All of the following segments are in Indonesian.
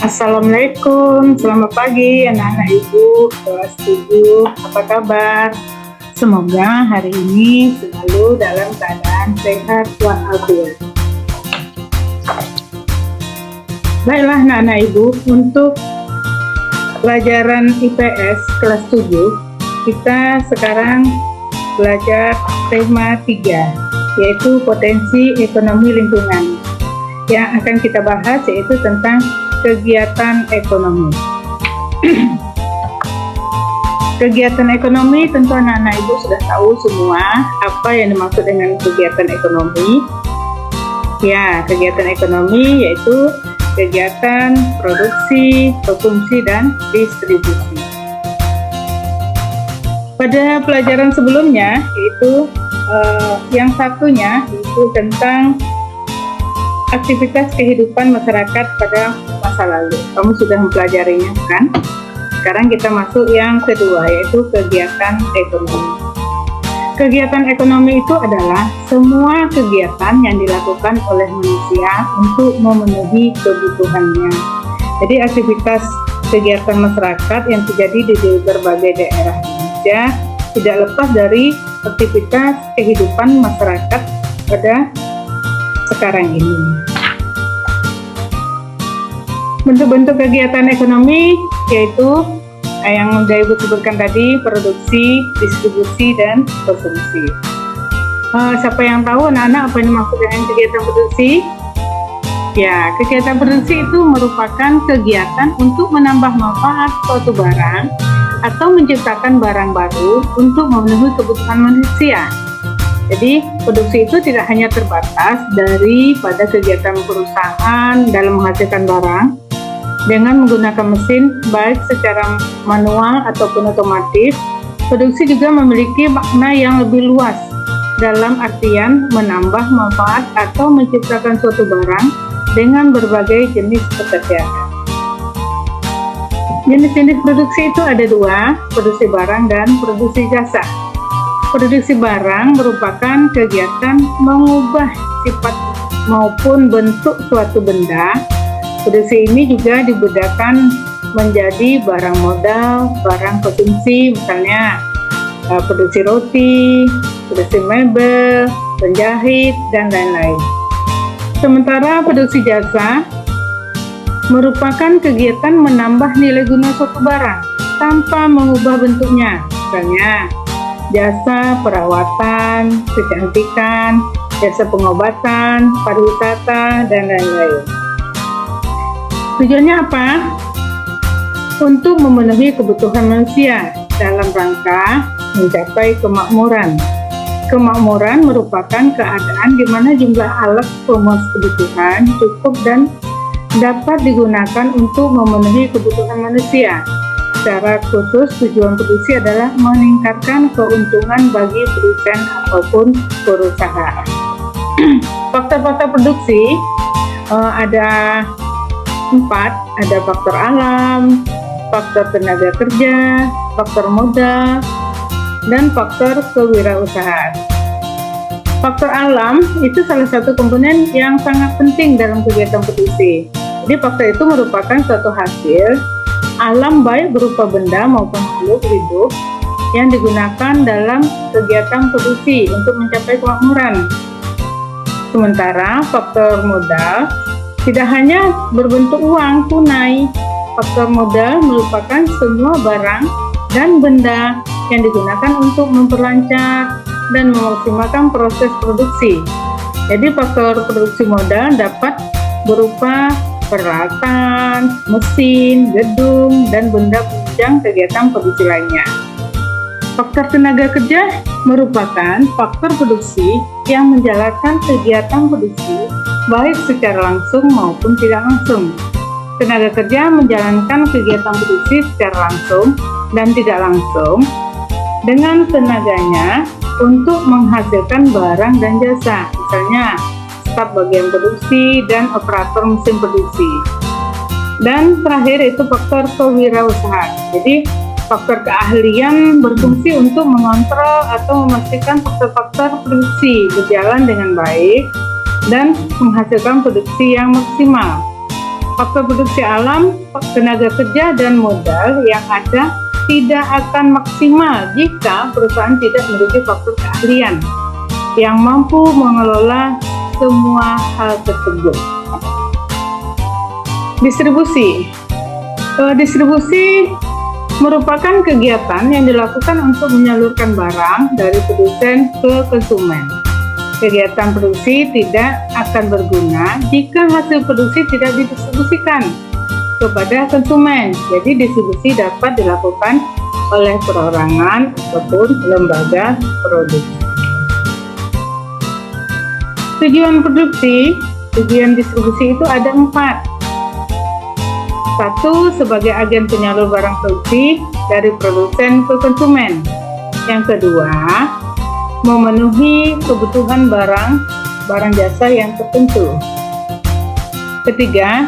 Assalamualaikum, selamat pagi anak-anak ibu kelas 7, apa kabar? Semoga hari ini selalu dalam keadaan sehat walafiat. Baiklah anak-anak ibu, untuk pelajaran IPS kelas 7 kita sekarang belajar tema 3, yaitu potensi ekonomi lingkungan. Yang akan kita bahas yaitu tentang kegiatan ekonomi. Kegiatan ekonomi tentu anak-anak ibu sudah tahu semua apa yang dimaksud dengan kegiatan ekonomi. Ya, kegiatan ekonomi yaitu kegiatan produksi, konsumsi, dan distribusi. Pada pelajaran sebelumnya yaitu yang satunya itu tentang aktivitas kehidupan masyarakat pada masa lalu. Kamu sudah mempelajarinya kan? Sekarang kita masuk yang kedua, yaitu kegiatan ekonomi. Kegiatan ekonomi itu adalah semua kegiatan yang dilakukan oleh manusia untuk memenuhi kebutuhannya. Jadi aktivitas kegiatan masyarakat yang terjadi di berbagai daerah Indonesia tidak lepas dari aktivitas kehidupan masyarakat pada sekarang ini. Bentuk-bentuk kegiatan ekonomi yaitu yang sudah ibu sebutkan tadi, produksi, distribusi, dan konsumsi. Siapa yang tahu anak-anak apa yang dimaksud dengan kegiatan produksi? Ya, kegiatan produksi itu merupakan kegiatan untuk menambah manfaat suatu barang atau menciptakan barang baru untuk memenuhi kebutuhan manusia. Jadi, produksi itu tidak hanya terbatas daripada kegiatan perusahaan dalam menghasilkan barang dengan menggunakan mesin, baik secara manual ataupun otomatis. Produksi juga memiliki makna yang lebih luas dalam artian menambah manfaat atau menciptakan suatu barang dengan berbagai jenis pekerjaan. Jenis-jenis produksi itu ada dua, produksi barang dan produksi jasa. Produksi barang merupakan kegiatan mengubah sifat maupun bentuk suatu benda. Produksi ini juga dibedakan menjadi barang modal, barang konsumsi, misalnya produksi roti, produksi mebel, penjahit, dan lain-lain. Sementara produksi jasa merupakan kegiatan menambah nilai guna suatu barang tanpa mengubah bentuknya, misalnya jasa perawatan, kecantikan, jasa pengobatan, pariwisata, dan lain-lain. Tujuannya apa? Untuk memenuhi kebutuhan manusia dalam rangka mencapai kemakmuran. Kemakmuran merupakan keadaan di mana jumlah alat pemenuh kebutuhan cukup dan dapat digunakan untuk memenuhi kebutuhan manusia. Secara khusus, tujuan produksi adalah meningkatkan keuntungan bagi produsen ataupun perusahaan. Faktor-faktor produksi ada 4, ada faktor alam, faktor tenaga kerja, faktor modal, dan faktor kewirausahaan. Faktor alam itu salah satu komponen yang sangat penting dalam kegiatan produksi. Jadi faktor itu merupakan suatu hasil alam baik berupa benda maupun makhluk hidup yang digunakan dalam kegiatan produksi untuk mencapai kemakmuran. Sementara faktor modal tidak hanya berbentuk uang tunai. Faktor modal merupakan semua barang dan benda yang digunakan untuk memperlancar dan memaksimalkan proses produksi. Jadi faktor produksi modal dapat berupa peralatan, mesin, gedung, dan benda penunjang kegiatan produksi lainnya. Faktor tenaga kerja merupakan faktor produksi yang menjalankan kegiatan produksi baik secara langsung maupun tidak langsung. Tenaga kerja menjalankan kegiatan produksi secara langsung dan tidak langsung dengan tenaganya untuk menghasilkan barang dan jasa, misalnya staf bagian produksi dan operator mesin produksi. Dan terakhir itu faktor kewirausahaan. Jadi faktor keahlian berfungsi untuk mengontrol atau memastikan faktor-faktor produksi berjalan dengan baik dan menghasilkan produksi yang maksimal. Faktor produksi alam, tenaga kerja, dan modal yang ada tidak akan maksimal jika perusahaan tidak memiliki faktor keahlian yang mampu mengelola semua hal tersebut. Distribusi merupakan kegiatan yang dilakukan untuk menyalurkan barang dari produsen ke konsumen. Kegiatan produksi tidak akan berguna jika hasil produksi tidak didistribusikan kepada konsumen. Jadi distribusi dapat dilakukan oleh perorangan ataupun lembaga produksi. Tujuan distribusi itu ada 4. 1. Sebagai agen penyalur barang produksi dari produsen ke konsumen. Yang kedua, memenuhi kebutuhan barang jasa yang tertentu. Ketiga,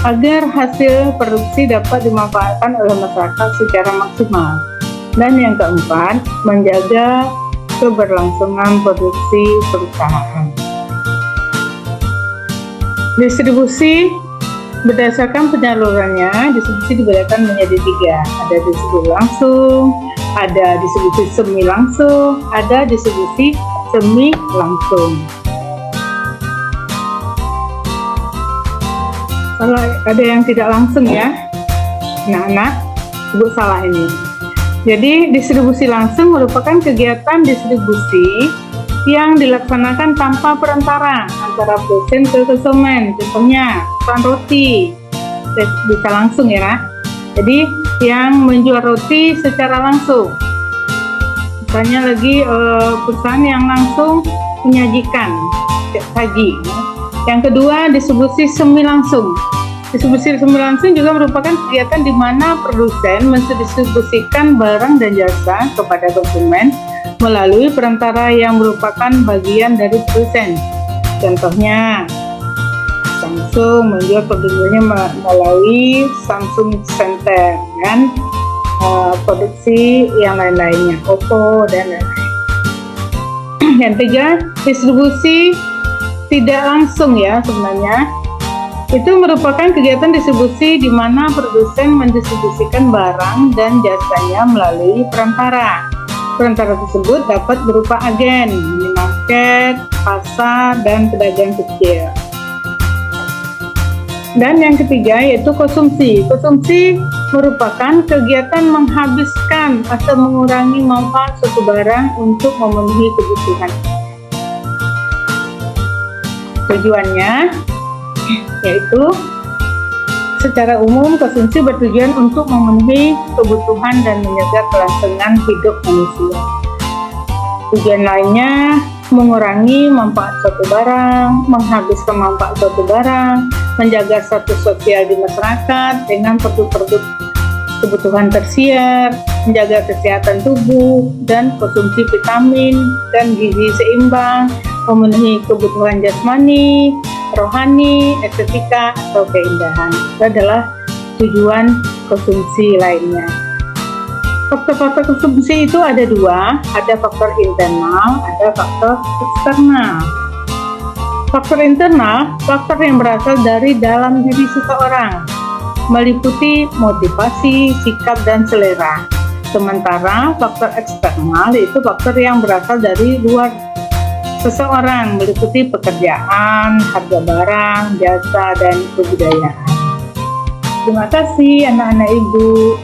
agar hasil produksi dapat dimanfaatkan oleh masyarakat secara maksimal. Dan yang keempat, menjaga keberlangsungan produksi perusahaan. Distribusi berdasarkan penyalurannya, distribusi dibedakan menjadi 3. Ada distribusi langsung, ada distribusi semi langsung, ada distribusi semi langsung. Kalau ada yang tidak langsung ya, anak-anak, ibu salah ini. Jadi distribusi langsung merupakan kegiatan distribusi yang dilaksanakan tanpa perantara antara produsen ke konsumen. Contohnya roti bisa langsung ya, Nak. Jadi yang menjual roti secara langsung, misalnya lagi perusahaan yang langsung menyajikan saji. Yang kedua, distribusi semi langsung. Distribusi semi langsung juga merupakan kegiatan di mana produsen mendistribusikan barang dan jasa kepada konsumen melalui perantara yang merupakan bagian dari produsen. Contohnya, Samsung menjual produknya melalui Samsung Center dan produksi yang lain-lainnya, Oppo dan lain-lain. Yang tiga, distribusi tidak langsung ya sebenarnya. Itu merupakan kegiatan distribusi di mana produsen mendistribusikan barang dan jasanya melalui perantara. Perantara tersebut dapat berupa agen, minimarket, pasar, dan pedagang kecil. Dan yang ketiga yaitu konsumsi. Konsumsi merupakan kegiatan menghabiskan atau mengurangi manfaat suatu barang untuk memenuhi kebutuhan. Tujuannya yaitu secara umum konsumsi bertujuan untuk memenuhi kebutuhan dan menjaga kelangsungan hidup manusia. Tujuan lainnya mengurangi manfaat suatu barang, menghabiskan manfaat suatu barang, menjaga status sosial di masyarakat dengan produk-produk kebutuhan tersier, menjaga kesehatan tubuh, dan konsumsi vitamin dan gizi seimbang, memenuhi kebutuhan jasmani, rohani, estetika, atau keindahan. Itu adalah tujuan konsumsi lainnya. Faktor-faktor konsumsi itu ada 2, ada faktor internal, ada faktor eksternal. Faktor internal, faktor yang berasal dari dalam diri seseorang, meliputi motivasi, sikap, dan selera. Sementara faktor eksternal itu faktor yang berasal dari luar seseorang, meliputi pekerjaan, harga barang, jasa, dan kebudayaan. Terima kasih anak-anak ibu.